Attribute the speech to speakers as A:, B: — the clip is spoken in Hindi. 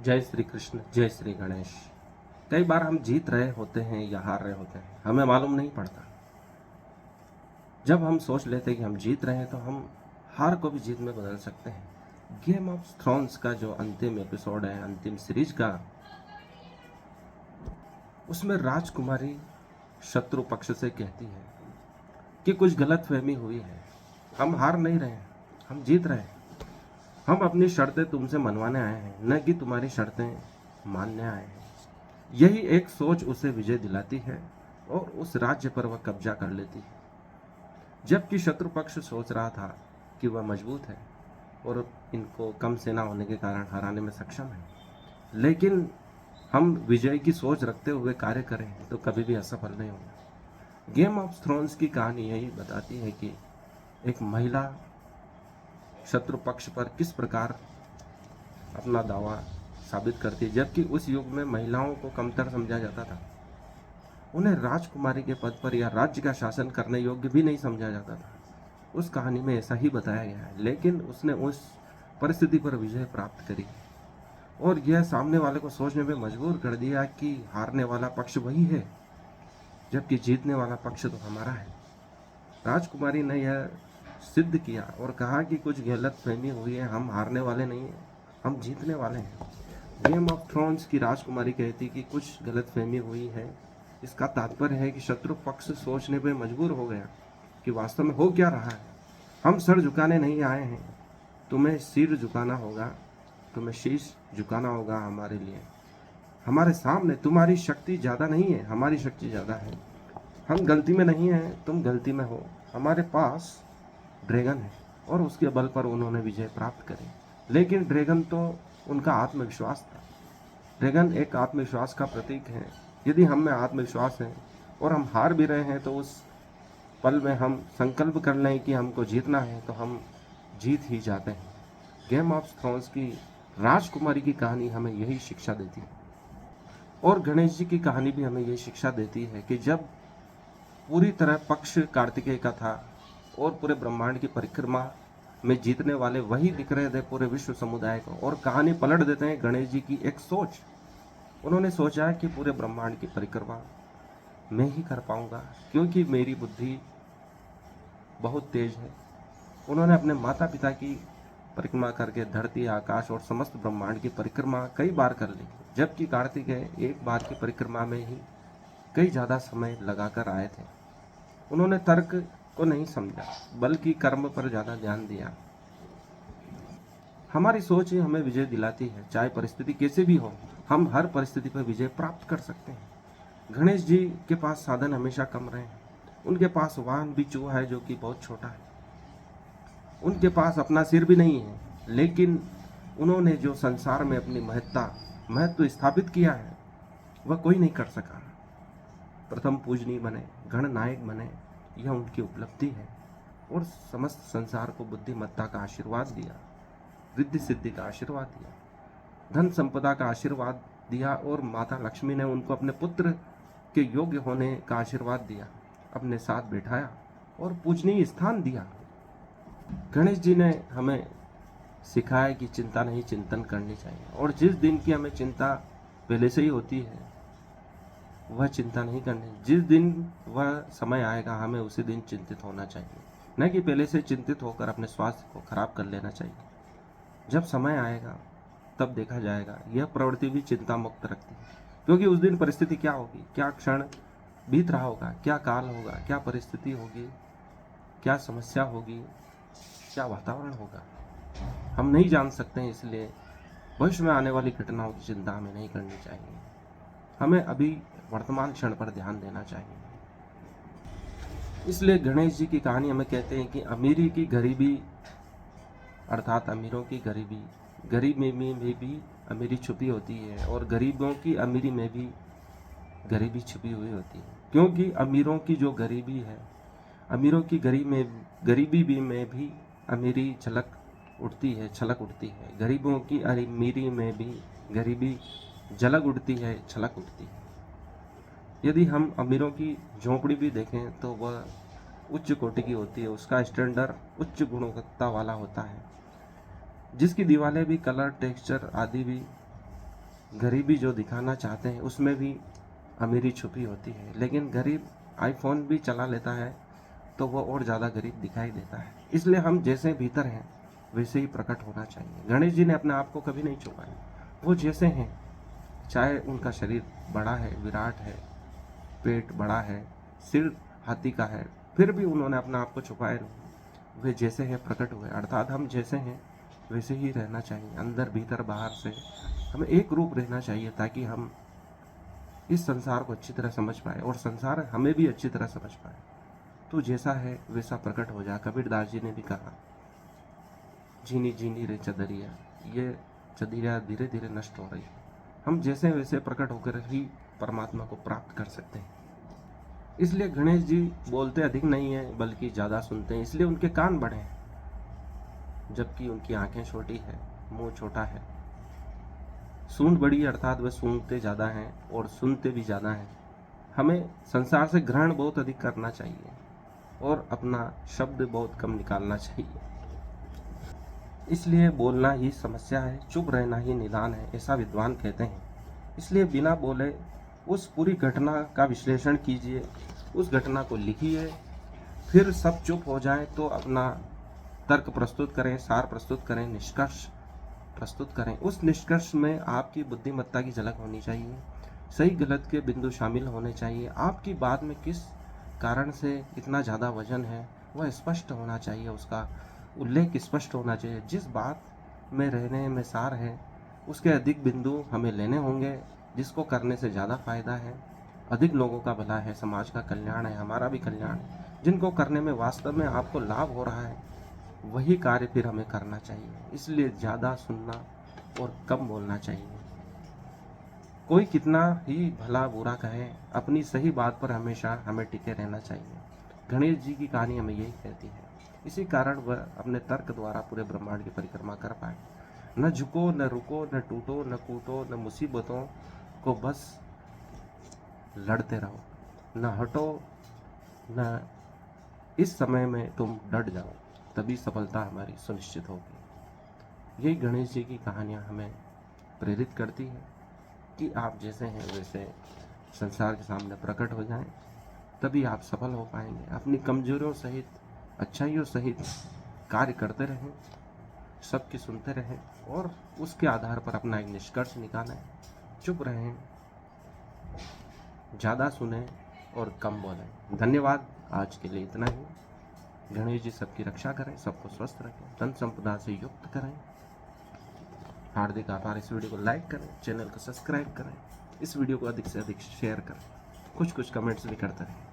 A: जय श्री कृष्ण, जय श्री गणेश। कई बार हम जीत रहे होते हैं या हार रहे होते हैं, हमें मालूम नहीं पड़ता। जब हम सोच लेते हैं कि हम जीत रहे हैं तो हम हार को भी जीत में बदल सकते हैं। गेम ऑफ थ्रोन्स का जो अंतिम एपिसोड है, अंतिम सीरीज का, उसमें राजकुमारी शत्रु पक्ष से कहती है कि कुछ गलतफहमी हुई है, हम हार नहीं रहे हैं, हम जीत रहे हैं। हम अपनी शर्तें तुमसे मनवाने आए हैं, न कि तुम्हारी शर्तें मानने आए हैं। यही एक सोच उसे विजय दिलाती है और उस राज्य पर वह कब्जा कर लेती है। जबकि शत्रु पक्ष सोच रहा था कि वह मजबूत है और इनको कम सेना होने के कारण हराने में सक्षम है, लेकिन हम विजय की सोच रखते हुए कार्य करें तो कभी भी असफल नहीं होंगे। गेम ऑफ थ्रोन्स की कहानी यही बताती है कि एक महिला शत्रु पक्ष पर किस प्रकार अपना दावा साबित करती है। जबकि उस युग में महिलाओं को कमतर समझा जाता था, उन्हें राजकुमारी के पद पर या राज्य का शासन करने योग्य भी नहीं समझा जाता था। उस कहानी में ऐसा ही बताया गया है, लेकिन उसने उस परिस्थिति पर विजय प्राप्त करी और यह सामने वाले को सोचने में मजबूर कर दिया कि हारने वाला पक्ष वही है, जबकि जीतने वाला पक्ष तो हमारा है। राजकुमारी ने यह सिद्ध किया और कहा कि कुछ गलत फहमी हुई है, हम हारने वाले नहीं हैं, हम जीतने वाले हैं। गेम ऑफ थ्रोन्स की राजकुमारी कहती कि कुछ गलत फहमी हुई है। इसका तात्पर्य है कि शत्रु पक्ष सोचने पर मजबूर हो गया कि वास्तव में हो क्या रहा है। हम सर झुकाने नहीं आए हैं, तुम्हें सिर झुकाना होगा, तुम्हें शीश झुकाना होगा हमारे लिए। हमारे सामने तुम्हारी शक्ति ज़्यादा नहीं है, हमारी शक्ति ज़्यादा है। हम गलती में नहीं हैं, तुम गलती में हो। हमारे पास ड्रैगन है और उसके बल पर उन्होंने विजय प्राप्त करी। लेकिन ड्रैगन तो उनका आत्मविश्वास था। ड्रैगन एक आत्मविश्वास का प्रतीक है। यदि हम में आत्मविश्वास है और हम हार भी रहे हैं तो उस पल में हम संकल्प कर लें कि हमको जीतना है तो हम जीत ही जाते हैं। गेम ऑफ थ्रोन्स की राजकुमारी की कहानी हमें यही शिक्षा देती है और गणेश जी की कहानी भी हमें यही शिक्षा देती है कि जब पूरी तरह पक्ष कार्तिकेय का था और पूरे ब्रह्मांड की परिक्रमा में जीतने वाले वही दिख रहे थे पूरे विश्व समुदाय को, और कहानी पलट देते हैं गणेश जी की एक सोच। उन्होंने सोचा कि पूरे ब्रह्मांड की परिक्रमा मैं ही कर पाऊंगा क्योंकि मेरी बुद्धि बहुत तेज है। उन्होंने अपने माता पिता की परिक्रमा करके धरती, आकाश और समस्त ब्रह्मांड की परिक्रमा कई बार कर ली, जबकि कार्तिकेय एक बार की परिक्रमा में ही कई ज़्यादा समय लगाकर आए थे। उन्होंने तर्क को नहीं समझा बल्कि कर्म पर ज़्यादा ध्यान दिया। हमारी सोच ही हमें विजय दिलाती है, चाहे परिस्थिति कैसे भी हो, हम हर परिस्थिति पर विजय प्राप्त कर सकते हैं। गणेश जी के पास साधन हमेशा कम रहे हैं। उनके पास वाहन भी चूहा है जो कि बहुत छोटा है। उनके पास अपना सिर भी नहीं है, लेकिन उन्होंने जो संसार में अपनी महत्व स्थापित किया है वह कोई नहीं कर सका। प्रथम पूजनीय बने, गणनायक बने, यह उनकी उपलब्धि है और समस्त संसार को बुद्धिमत्ता का आशीर्वाद दिया, रिद्धि सिद्धि का आशीर्वाद दिया, धन संपदा का आशीर्वाद दिया और माता लक्ष्मी ने उनको अपने पुत्र के योग्य होने का आशीर्वाद दिया, अपने साथ बैठाया और पूजनीय स्थान दिया। गणेश जी ने हमें सिखाया कि चिंता नहीं, चिंतन करनी चाहिए, और जिस दिन की हमें चिंता पहले से ही होती है वह चिंता नहीं करनी। जिस दिन वह समय आएगा हमें उसी दिन चिंतित होना चाहिए, न कि पहले से चिंतित होकर अपने स्वास्थ्य को खराब कर लेना चाहिए। जब समय आएगा तब देखा जाएगा। यह प्रवृत्ति भी चिंता मुक्त रखती है, क्योंकि उस दिन परिस्थिति क्या होगी, क्या क्षण बीत रहा होगा, क्या काल होगा, क्या परिस्थिति होगी, क्या समस्या होगी, क्या वातावरण होगा, हम नहीं जान सकते हैं। इसलिए भविष्य में आने वाली घटनाओं की चिंता हमें नहीं करनी चाहिए। हमें अभी वर्तमान क्षण पर ध्यान देना चाहिए। इसलिए गणेश जी की कहानी हमें कहते हैं कि अमीरी की गरीबी, अर्थात अमीरों की गरीबी, गरीब में भी अमीरी छुपी होती है और गरीबों की अमीरी में भी गरीबी छुपी हुई होती है। क्योंकि अमीरों की जो गरीबी है, अमीरों की गरीबी भी में भी अमीरी झलक उठती है, छलक उठती है। गरीबों की अमीरी में भी गरीबी झलक उठती है, छलक उठती है। यदि हम अमीरों की झोंपड़ी भी देखें तो वह उच्च कोटि की होती है, उसका स्टैंडर्ड उच्च गुणवत्ता वाला होता है, जिसकी दीवारें भी, कलर, टेक्सचर आदि भी गरीबी जो दिखाना चाहते हैं उसमें भी अमीरी छुपी होती है। लेकिन गरीब आईफोन भी चला लेता है तो वो और ज़्यादा गरीब दिखाई देता है। इसलिए हम जैसे भीतर हैं वैसे ही प्रकट होना चाहिए। गणेश जी ने अपने आप को कभी नहीं छुपाया, वो जैसे हैं, चाहे उनका शरीर बड़ा है, विराट है, पेट बड़ा है, सिर हाथी का है, फिर भी उन्होंने अपने आप को छुपाया नहीं। वे जैसे हैं प्रकट हुए। अर्थात हम जैसे हैं वैसे ही रहना चाहिए, अंदर भीतर बाहर से हमें एक रूप रहना चाहिए, ताकि हम इस संसार को अच्छी तरह समझ पाए और संसार हमें भी अच्छी तरह समझ पाए। तो जैसा है वैसा प्रकट हो जा। कबीरदास जी ने भी कहा, जीनी जीनी रे चदरिया, ये चदरिया धीरे धीरे नष्ट हो रही है। हम जैसे वैसे प्रकट होकर ही परमात्मा को प्राप्त कर सकते हैं। इसलिए गणेश जी बोलते अधिक नहीं है बल्कि ज़्यादा सुनते हैं, इसलिए उनके कान बड़े हैं जबकि उनकी आंखें छोटी है, मुंह छोटा है। सूंड बड़ी अर्थात वे सूंघते ज़्यादा हैं और सुनते भी ज़्यादा हैं। हमें संसार से ग्रहण बहुत अधिक करना चाहिए और अपना शब्द बहुत कम निकालना चाहिए। इसलिए बोलना ही समस्या है, चुप रहना ही निदान है, ऐसा विद्वान कहते हैं। इसलिए बिना बोले उस पूरी घटना का विश्लेषण कीजिए, उस घटना को लिखिए, फिर सब चुप हो जाए तो अपना तर्क प्रस्तुत करें, सार प्रस्तुत करें, निष्कर्ष प्रस्तुत करें। उस निष्कर्ष में आपकी बुद्धिमत्ता की झलक होनी चाहिए, सही गलत के बिंदु शामिल होने चाहिए। आपकी बात में किस कारण से इतना ज़्यादा वजन है वह स्पष्ट होना चाहिए, उसका उल्लेख स्पष्ट होना चाहिए। जिस बात में रहने में सार है उसके अधिक बिंदु हमें लेने होंगे, जिसको करने से ज़्यादा फायदा है, अधिक लोगों का भला है, समाज का कल्याण है, हमारा भी कल्याण है। जिनको करने में वास्तव में आपको लाभ हो रहा है वही कार्य फिर हमें करना चाहिए। इसलिए ज़्यादा सुनना और कम बोलना चाहिए। कोई कितना ही भला बुरा कहे, अपनी सही बात पर हमेशा हमें टिके रहना चाहिए। गणेश जी की कहानी हमें यही कहती है। इसी कारण वह अपने तर्क द्वारा पूरे ब्रह्मांड की परिक्रमा कर पाए। न झुको, न रुको, न टूटो, न कूटो, न मुसीबतों को बस लड़ते रहो, न हटो, न इस समय में तुम डट जाओ, तभी सफलता हमारी सुनिश्चित होगी। यही गणेश जी की कहानियाँ हमें प्रेरित करती है कि आप जैसे हैं वैसे संसार के सामने प्रकट हो जाएं, तभी आप सफल हो पाएंगे। अपनी कमजोरियों सहित, अच्छाइयों सहित कार्य करते रहें, सबकी सुनते रहें और उसके आधार पर अपना एक निष्कर्ष निकालें। चुप रहें, ज़्यादा सुने और कम बोलें। धन्यवाद। आज के लिए इतना ही। गणेश जी सबकी रक्षा करें, सबको स्वस्थ रखें, धन संपदा से युक्त करें। हार्दिक आभार। इस वीडियो को लाइक करें, चैनल को सब्सक्राइब करें, इस वीडियो को अधिक से अधिक शेयर करें, कुछ कमेंट्स भी करते रहें।